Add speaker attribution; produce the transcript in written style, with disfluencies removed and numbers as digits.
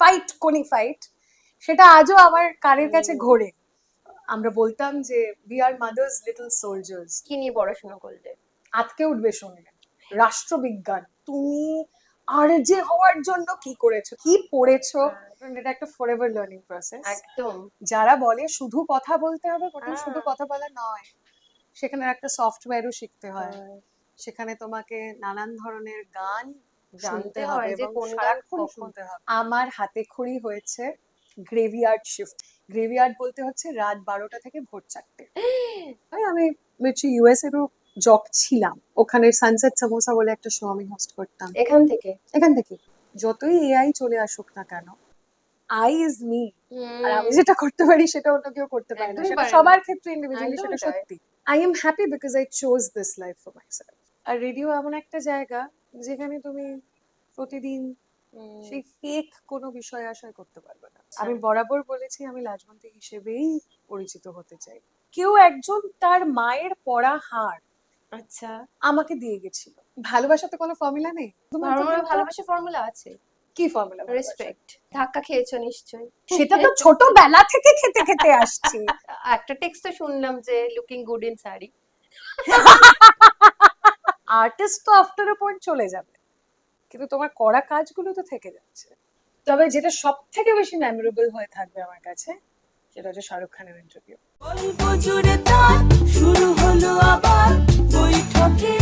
Speaker 1: Fight কোনি fight, সেটা আজও আমার কানের কাছে ঘোরে। আমরা বলতাম যে we are mother's little soldiers.
Speaker 2: কি নিয়ে পড়াশোনা করলে?
Speaker 1: আজকে উঠবে শুনলে রাষ্ট্রবিজ্ঞান। তুমি আর যে হওয়ার জন্য কি করেছো, কি পড়েছো, এটা একটা ফরএভার লার্নিং প্রসেস।
Speaker 2: একদম।
Speaker 1: যারা বলে শুধু কথা বলতে হবে, ওটা শুধু কথা বলা নয়, সেখানে একটা সফটওয়্যারও শিখতে হয়, সেখানে তোমাকে নানান ধরনের গান শুনতে হবে এবং সারাক্ষণ শুনতে হবে। আমার হাতে খড়ি হয়েছে গ্রেভিয়ার্ড শিফট। গ্রেভিয়ার্ড বলতে হচ্ছে রাত 12টা থেকে ভোর 4টে। আমি হচ্ছে ইউএস এরও জব ছিলাম, ওখানে সানসেট সামোসা বলে একটা শো আমি হোস্ট করতাম।
Speaker 2: এখান থেকে
Speaker 1: যতই এআই চলে আসুক না কেন, আই ইজ মি, আর আমি যেটা করতে পারি সেটা অন্য কেউ করতে পারে না। সেটা সবার ক্ষেত্রে ইন্ডিভিজুয়ালি সেটা সত্যি। I am happy because I chose this life for myself. আর রেডিও এমন একটা জায়গা যেখানে তুমি প্রতিদিন সেই ফেক কোনো বিষয় আশয় করতে পারবে না। আমি বরাবর বলেছি আমি লাজবন্তী হিসেবেই পরিচিত হতে চাই। কেউ একজন তার মায়ের পরা হার
Speaker 2: আচ্ছা
Speaker 1: আমাকে দিয়ে গেছিল। ভালোবাসাতে কোনো ফর্মুলা নেই।
Speaker 2: ভালোবাসা ফর্মুলা আছে।
Speaker 1: কি ফর্মুলা?
Speaker 2: রেসপেক্ট। ধাক্কা খেয়েছো নিশ্চয়ই।
Speaker 1: সেটা তো ছোটবেলা থেকে খেতে খেতে আসছি।
Speaker 2: একটা টেক্সট শুনলাম যে looking good in sari.
Speaker 1: Artist তো আফটার আ পয়েন্ট চলে যাবে, কিন্তু তোমার করা কাজগুলো তো থেকে যাচ্ছে। তবে যেটা সব থেকে বেশি মেমোরেবল হয়ে থাকবে আমার কাছে, সেটা হচ্ছে শাহরুখ খানের ইন্টারভিউ।
Speaker 3: শুরু হলো আবার বৈঠকে